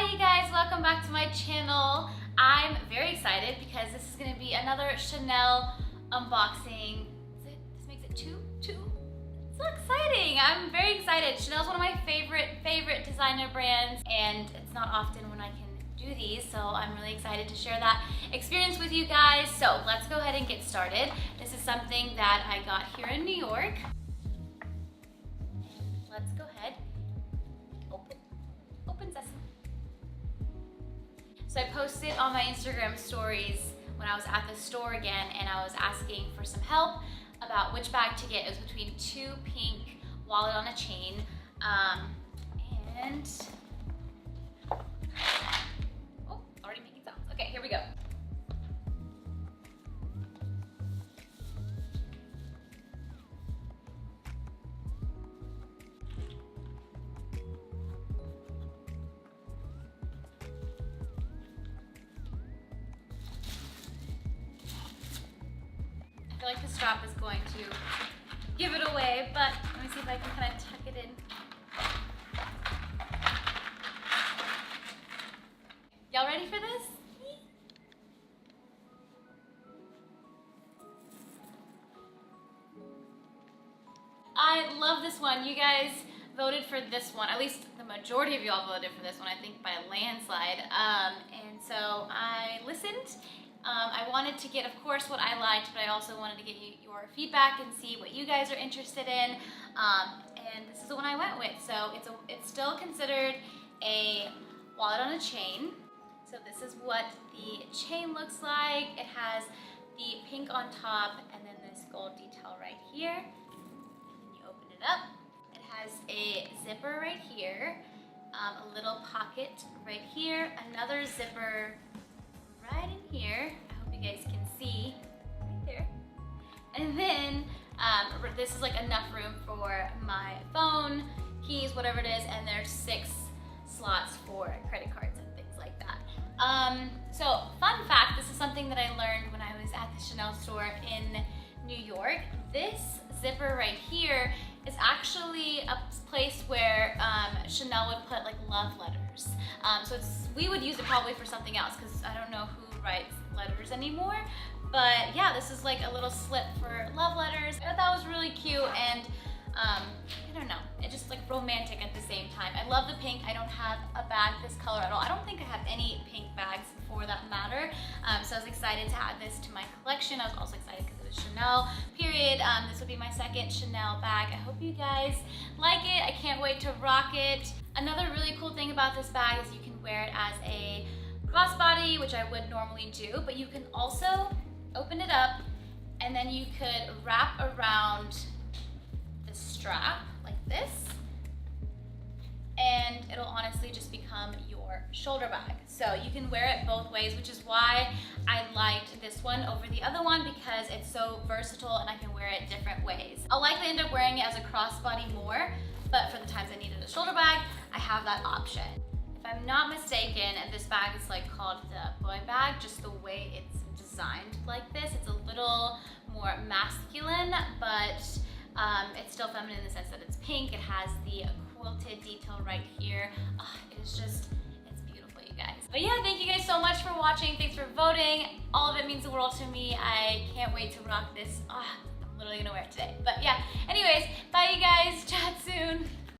Hi you guys, welcome back to my channel. I'm very excited because this is going to be another Chanel unboxing. This makes it two? It's so exciting. I'm very excited. Chanel's one of my favorite designer brands, and it's not often when I can do these, so I'm really excited to share that experience with you guys. So let's go ahead and get started. This is something that I got here in New York. Let's go ahead. Open sesame. So I posted on my Instagram stories when I was at the store again, and I was asking for some help about which bag to get. It was between two pink wallet on a chain, and oh, already making sounds. Okay, here we go. I feel like the strap is going to give it away, but let me see if I can kind of tuck it in. Y'all ready for this? I love this one. You guys voted for this one. At least the majority of y'all voted for this one, I think by a landslide. And so I listened. I wanted to get, of course, what I liked, but I also wanted to get your feedback and see what you guys are interested in. And this is the one I went with. So it's still considered a wallet on a chain. So this is what the chain looks like. It has the pink on top and then this gold detail right here. And then you open it up. It has a zipper right here, a little pocket right here, another zipper right in here. I hope you guys can see right there. And then this is like enough room for my phone, keys, whatever it is, and there's 6 slots for credit cards and things like that. So fun fact, this is something that I learned when I was at the Chanel store in New York. This zipper right here is actually a place where Chanel would put like love letters. So we would use it probably for something else because I don't know who writes letters anymore. But yeah, this is like a little slip for love letters. I thought that was really cute, and I don't know, it's just like romantic at the same time. I love the pink. I don't have a bag this color at all. I don't think I have any pink bags for that matter. So I was excited to add this to my collection. I was also excited because it was Chanel, period. This will be my second Chanel bag. I hope you guys like it. I can't wait to rock it. Another really cool thing about this bag is you can wear it as a crossbody, which I would normally do, but you can also open it up and then you could wrap around the strap like this, and it'll honestly just become your shoulder bag. So you can wear it both ways, which is why I liked this one over the other one, because it's so versatile and I can wear it different ways. I'll likely end up wearing it as a crossbody more, but for the times I needed a shoulder bag, I have that option. If I'm not mistaken, this bag is like called the boy bag, just the way it's designed like this. It's a little more masculine, but it's still feminine in the sense that it's pink. It has the quilted detail right here. It's beautiful, you guys. But yeah, thank you guys so much for watching. Thanks for voting. All of it means the world to me. I can't wait to rock this. I'm literally gonna wear it today. But yeah, anyways, bye you guys. Chat soon.